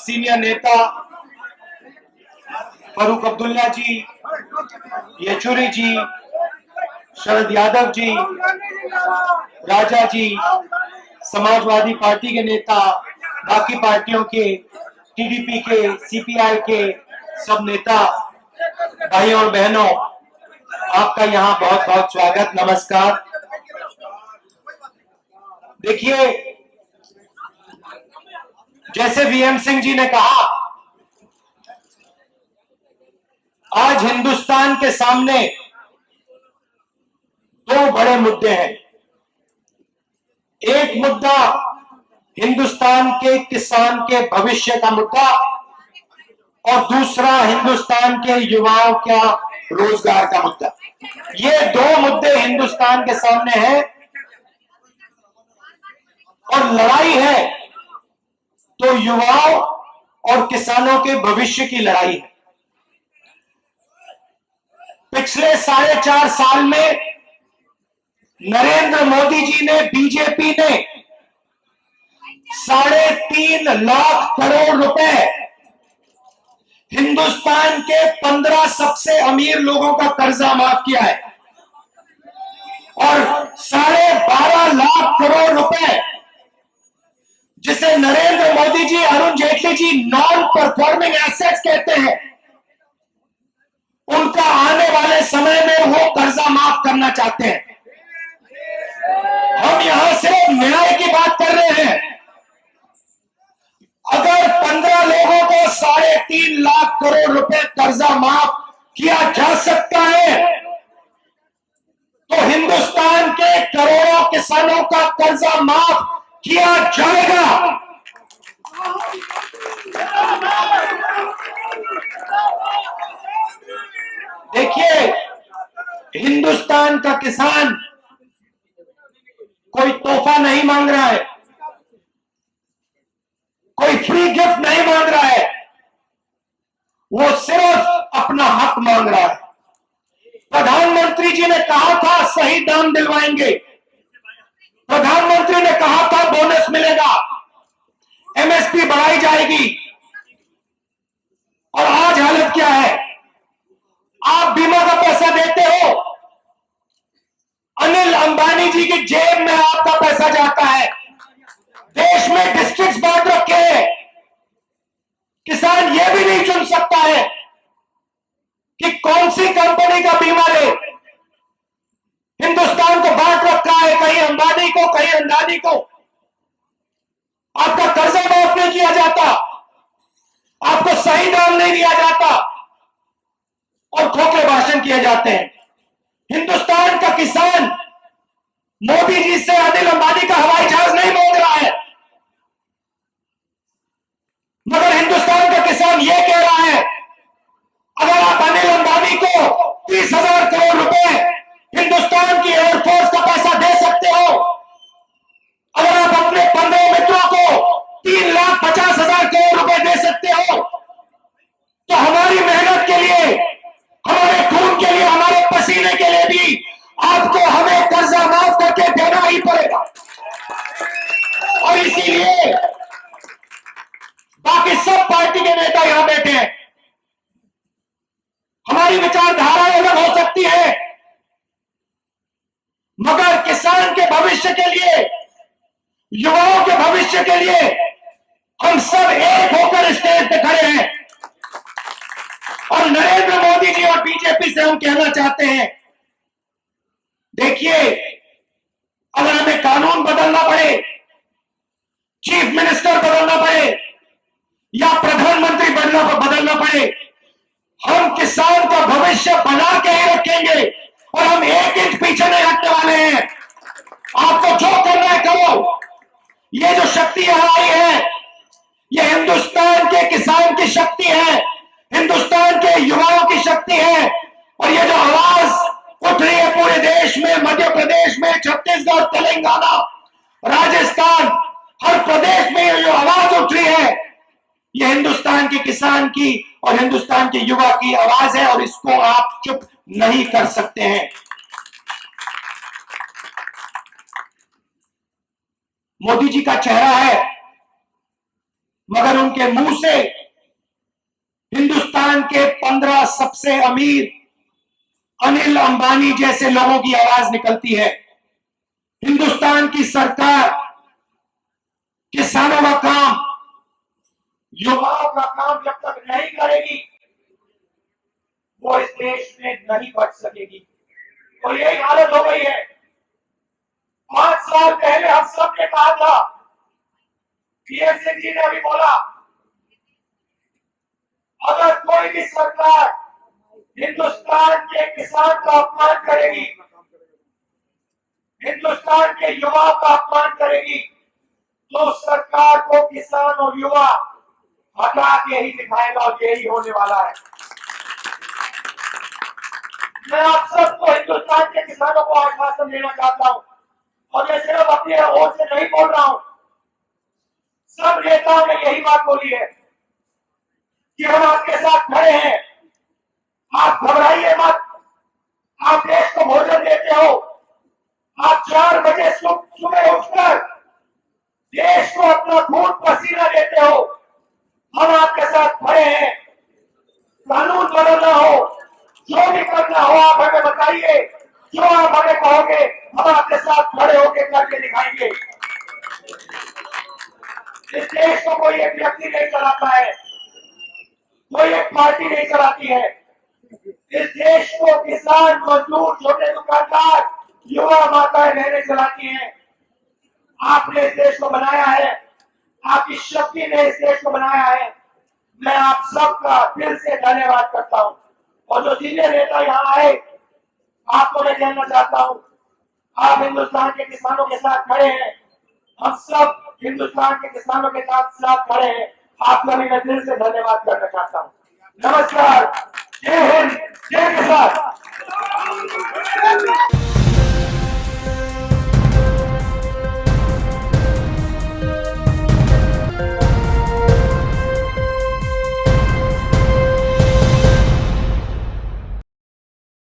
Senior नेता फारूक अब्दुल्ला जी, येचुरी जी, शरद यादव जी, राजा जी, Samajwadi party के नेता, बाकी पार्टियों के, टीडीपी के, सीपीआई के सब नेता, भाइयों और बहनों, आपका यहाँ बहुत बहुत स्वागत, नमस्कार। देखिए, जैसे वीएम सिंह जी ने कहा, आज हिंदुस्तान के सामने दो बड़े मुद्दे हैं। एक मुद्दा हिंदुस्तान के किसान के भविष्य का मुद्दा और दूसरा हिंदुस्तान के युवाओं का रोजगार का मुद्दा। ये दो मुद्दे हिंदुस्तान के सामने हैं और लड़ाई है तो युवाओं और किसानों के भविष्य की लड़ाई है। पिछले 4.5 साल में नरेंद्र मोदी जी ने, बीजेपी ने 3.5 लाख करोड़ रुपए हिंदुस्तान के 15 सबसे अमीर लोगों का कर्जा माफ किया है और 12.5 लाख करोड़ रुपए जिसे Narendra Modi ji, Arun Jaitley ji non performing assets कहते हैं, उनका आने वाले समय में वो कर्जा माफ करना चाहते हैं। हम यहां से न्याय की बात कर रहे हैं। अगर 15 लोगों को 3.5 लाख करोड़ रुपए कर्जा माफ किया जा सकता है तो हिंदुस्तान के करोड़ों किसानों का कर्जा माफ किया जाएगा। देखिए, हिंदुस्तान का किसान कोई तोहफा नहीं मांग रहा है, कोई फ्री गिफ्ट नहीं मांग रहा है, वो सिर्फ अपना हक मांग रहा है। प्रधानमंत्री जी ने कहा था सही दाम दिलवाएंगे, प्रधानमंत्री ने कहा था बोनस मिलेगा, एमएसपी बढ़ाई जाएगी, और आज हालत क्या है? आप बीमा का पैसा देते हो, अनिल अंबानी जी की जेब में आपका पैसा जाता है। देश में डिस्ट्रिक्ट्स बांट रखे हैं, किसान ये भी नहीं चुन सकता है कि कौन सी कंपनी का बीमा ले। हिंदुस्तान को बांट रखा है, कहीं अंबानी को, कहीं अंडानी को। आपका कर्जा माफ नहीं किया जाता, आपको सही दाम नहीं दिया जाता और खोखले भाषण किए जाते हैं। हिंदुस्तान का किसान मोदी जी से अनिल अंबानी का हवाई जहाज नहीं मांग रहा है, मगर हिंदुस्तान का किसान यह कह रहा है अगर आप अनिल अंबानी को 30,000 करोड़ रुपए हिंदुस्तान की एयरफोर्स का पैसा दे सकते हो, अगर आप अपने 15 मित्रों को 3,50,000 करोड़ रुपए दे सकते हो, तो हमारी मेहनत के लिए, हमारे खून के लिए, हमारे पसीने के लिए भी आपको हमें कर्जा माफ करके देना ही पड़ेगा। और इसीलिए बाकी सब पार्टी के नेता यहां बैठे हैं। हमारी विचारधारा अलग हो सकती है, मगर किसान के भविष्य के लिए, युवाओं के भविष्य के लिए हम सब एक होकर स्टेज पे खड़े हैं। और नरेंद्र मोदी जी और बीजेपी से हम कहना चाहते हैं, देखिए, अगर हमें कानून बदलना पड़े, चीफ मिनिस्टर बदलना पड़े या प्रधानमंत्री बदलना पड़े, हम किसान का भविष्य बना के ही रखेंगे और हम 1 इंच पीछे नहीं हटने वाले हैं। आपको जो करना है करो। ये जो शक्ति यहां आई है, ये हिंदुस्तान के किसान की शक्ति है, हिंदुस्तान के युवाओं की शक्ति है। और ये जो आवाज उठ रही है पूरे देश में, मध्य प्रदेश में, छत्तीसगढ़, तेलंगाना, राजस्थान, हर प्रदेश में ये जो आवाज उठ रही है, ये हिंदुस्तान के किसान की और हिंदुस्तान के युवा की आवाज है और इसको आप चुप नहीं कर सकते हैं। मोदी जी का चेहरा है, मगर उनके मुंह से हिंदुस्तान के 15 सबसे अमीर अनिल अंबानी जैसे लोगों की आवाज निकलती है। हिंदुस्तान की सरकार किसानों का काम, युवाओं का काम जब तक नहीं करेगी वो इस देश में नहीं बढ़ सकेगी। तो यही हालत हो गई है। 5 साल पहले हम सब ने कहा था, पीएम सिंह जी ने अभी बोला, अगर कोई भी सरकार हिंदुस्तान के किसान का अपमान करेगी, हिंदुस्तान के युवाओं का अपमान करेगी, तो सरकार को किसान और युवा हटा के ही दिखाएगा और यही होने वाला है। मैं आप सबको, हिंदुस्तान के किसानों को आश्वासन देना चाहता हूं, और मैं सिर्फ अपने ओर से नहीं बोल रहा हूं, सब नेताओं ने यही बात बोली है कि हम आपके साथ खड़े हैं, आप घबराइए मत। आप देश को भोजन देते हो, आप 4 बजे सुबह उठकर देश को अपना खून पसीना देते हो, हम आपके साथ खड़े हैं। कानून बदलना हो, जो भी करना हो आप हमें बताइए, जो आप हमें कहोगे हम आपके साथ खड़े होकर करके दिखाएंगे। इस देश को कोई एक व्यक्ति नहीं चलाता है, कोई एक पार्टी नहीं चलाती है। इस देश को किसान, मजदूर, छोटे दुकानदार, युवा, माताएं, बहनें चलाती हैं। आपने इस देश को बनाया है, आपकी शक्ति ने इस देश को बनाया है। मैं आप सबका दिल से धन्यवाद करता हूं। और जो सीनियर नेता यहाँ आए, आपको मैं कहना चाहता हूं, आप हिंदुस्तान के किसानों के साथ खड़े हैं, हम सब हिंदुस्तान के किसानों के साथ खड़े हैं। आपका भी मैं दिल से धन्यवाद करना चाहता हूं। नमस्कार, जय हिंद, जय किसान।